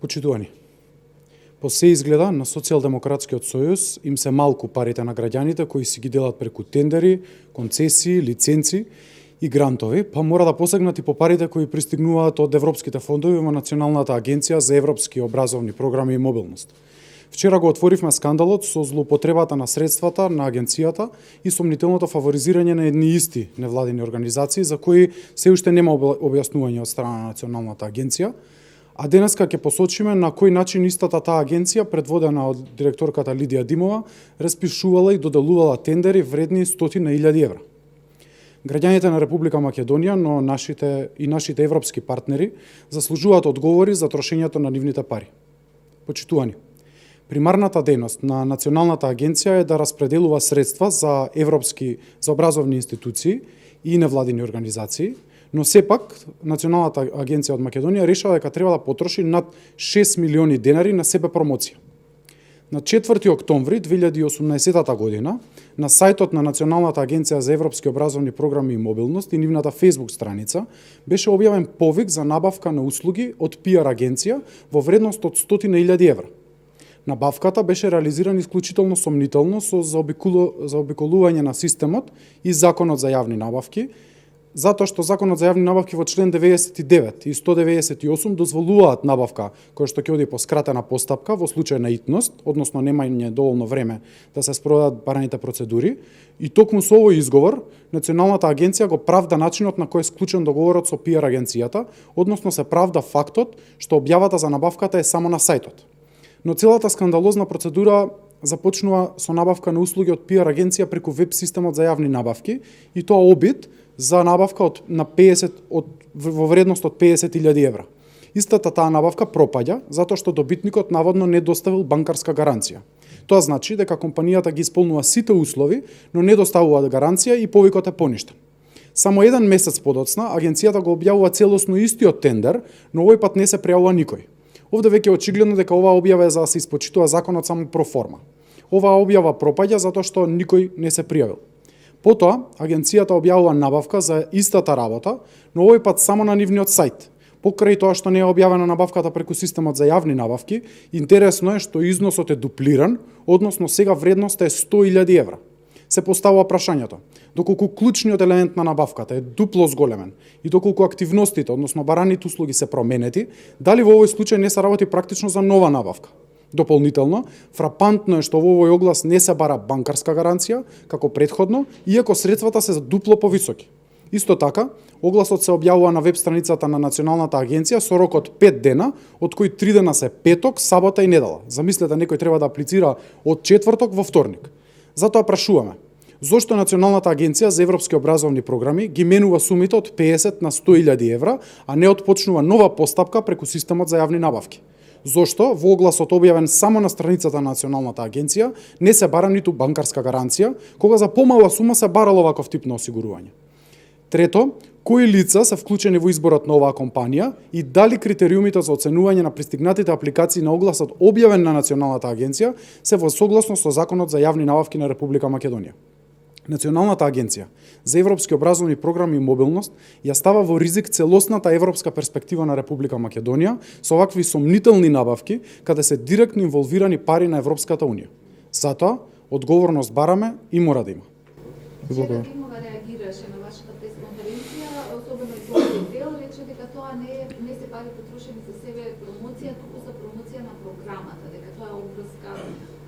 Почитувани, по се изгледа на Социјалдемократскиот сојуз им се малку парите на граѓаните кои си ги делат преку тендери, концесии, лиценци и грантови, па мора да посегнат и по парите кои пристигнуваат од европските фондови во Националната агенција за европски образовни програми и мобилност. Вчера го отворивме скандалот со злоупотребата на средствата на агенцијата и сомнителното фаворизирање на едни исти невладини организации за кои се уште нема објаснување од страна на Националната агенција. А денеска ќе посочиме на кој начин истата таа агенција, предводена од директорката Лидија Димова, распишувала и доделувала тендери вредни стотина илјади евра. Граѓаните на Република Македонија, но нашите европски партнери, заслужуваат одговори за трошењето на нивните пари. Почитувани, примарната дејност на Националната агенција е да распределува средства за образовни институции и невладини организации, но сепак Националната агенција од Македонија решава дека треба да потроши над 6 милиони денари на себе промоција. На 4 октомври 2018 година на сајтот на Националната агенција за европски образовни програми и мобилност и нивната Facebook страница беше објавен повик за набавка на услуги од PR агенција во вредност од 100.000 евра. Набавката беше реализирана исклучително сомнително со заобиколување на системот и Законот за јавни набавки, затоа што Законот за јавни набавки во член 99 и 198 дозволуваат набавка која што ќе оди по скратена постапка во случај на итност, односно немање доволно време да се спроведат бараните процедури, и токму со овој изговор Националната агенција го правда начинот на кој е склучен договорот со PR агенцијата, односно се правда фактот што објавата за набавката е само на сајтот. Но целата скандалозна процедура започнува со набавка на услуги од PR агенција преку веб системот за јавни набавки и тоа обид за набавка во вредност од 50.000 евра. Истата таа набавка пропаѓа затоа што добитникот наводно не доставил банкарска гаранција. Тоа значи дека компанијата ги исполнува сите услови, но не доставува гаранција и повикот е поништен. Само еден месец подоцна агенцијата го објавува целосно истиот тендер, но овој пат не се пријавува никој. Овде веќе е очигледно дека оваа објава е за да се испочитува законот само проформа. Оваа објава пропаѓа затоа што никој не се пријавил. Потоа, агенцијата објавува набавка за истата работа, но овој пат само на нивниот сајт. Покрај тоа што не е објавена набавката преку системот за јавни набавки, интересно е што износот е дуплиран, односно сега вредноста е 100.000 евра. Се поставува прашањето, доколку клучниот елемент на набавката е дупло зголемен и доколку активностите, односно бараните услуги се променети, дали во овој случај не се работи практично за нова набавка? Дополнително, фрапантно е што во овој оглас не се бара банкарска гаранција, како претходно, иако средствата се дупло повисоки. Исто така, огласот се објавува на веб страницата на Националната агенција со рок од 5 дена, од кои 3 дена се петок, сабота и недела. Замислете, некој треба да аплицира од четврток во вторник. Затоа прашуваме, зошто Националната агенција за европски образовни програми ги менува сумите од 50 на 100.000 евра, а не отпочнува нова постапка преку системот за јавни набавки? Зошто во огласот објавен само на страницата на Националната агенција не се бара ниту банкарска гаранција, кога за помала сума се барало ваков тип на осигурување? Трето, кои лица се вклучени во изборот на оваа компанија и дали критериумите за оценување на пристигнатите апликации на огласот објавен на Националната агенција се во согласно со Законот за јавни набавки на Република Македонија? Националната агенција за европски образовни програми и мобилност ја става во ризик целосната европска перспектива на Република Македонија со вакви сомнителни набавки, каде се директно инволвирани пари на Европската унија. Затоа, одговорност бараме и мора да има. Вчера Димова реагираше на вашата пресконференција, особено и својот дел, рече дека тоа не се пари потрошени за себе промоција, туку за промоција на програмата, дека тоа е обврска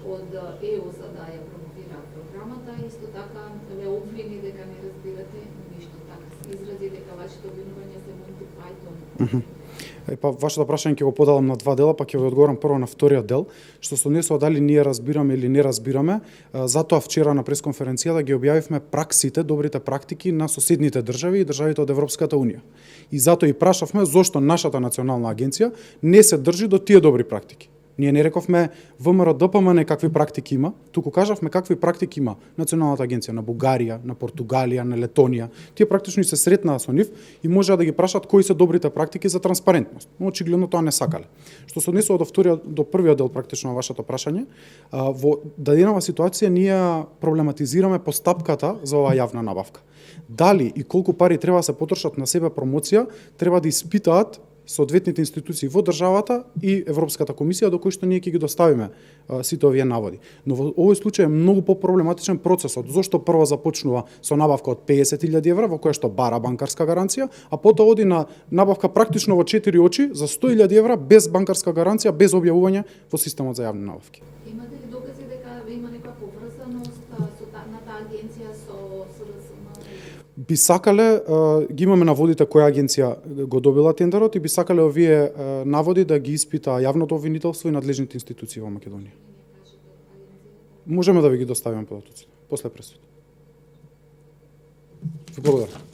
од ЕУ за да ја промовира програмата, исто така ве обвини дека не разбирате ништо, така се изрази дека вашите обвинувања се Монти Пајтон. Вашето прашање ќе го поделам на два дела, па ќе ви одговорам прво на вториот дел, што се однесува дали ние разбираме или не разбираме. Затоа вчера на пресконференцијата ги објавивме праксите, добрите практики на соседните држави и државите од Европската унија. И затоа и прашавме зошто нашата национална агенција не се држи до тие добри практики. Ние не рековме ВМРО ДПМН какви практики има, туку кажавме какви практики има Националната агенција на Бугарија, на Португалија, на Летонија. Тие практично се сретнаа со нив и можеа да ги прашат кои се добрите практики за транспарентност. Но очигледно тоа не сакале. Што се однесува до првиот дел практично на вашето прашање, во даденава ситуација ние проблематизираме постапката за оваа јавна набавка. Дали и колку пари треба да се потрошат на себе промоција, треба да испитаат соодветните институции во државата и Европската комисија до кои што ние ќе ги доставиме сите овие наводи. Но во овој случај е многу попроблематичен процесот. Зошто прво започнува со набавка од 50.000 евра во која што бара банкарска гаранција, а потоа оди на набавка практично во 4 очи за 100.000 евра без банкарска гаранција, без објавување во системот за јавни набавки. Имате ли докази дека има некоја поврзаност на таа агенција со СДСМ? Би сакале, ги имаме наводите која агенција го добила тендерот и би сакале овие наводи да ги испита јавното обвинителство и надлежните институции во Македонија. Можеме да ви ги доставиме податоците после пресуд. Ви благодарам.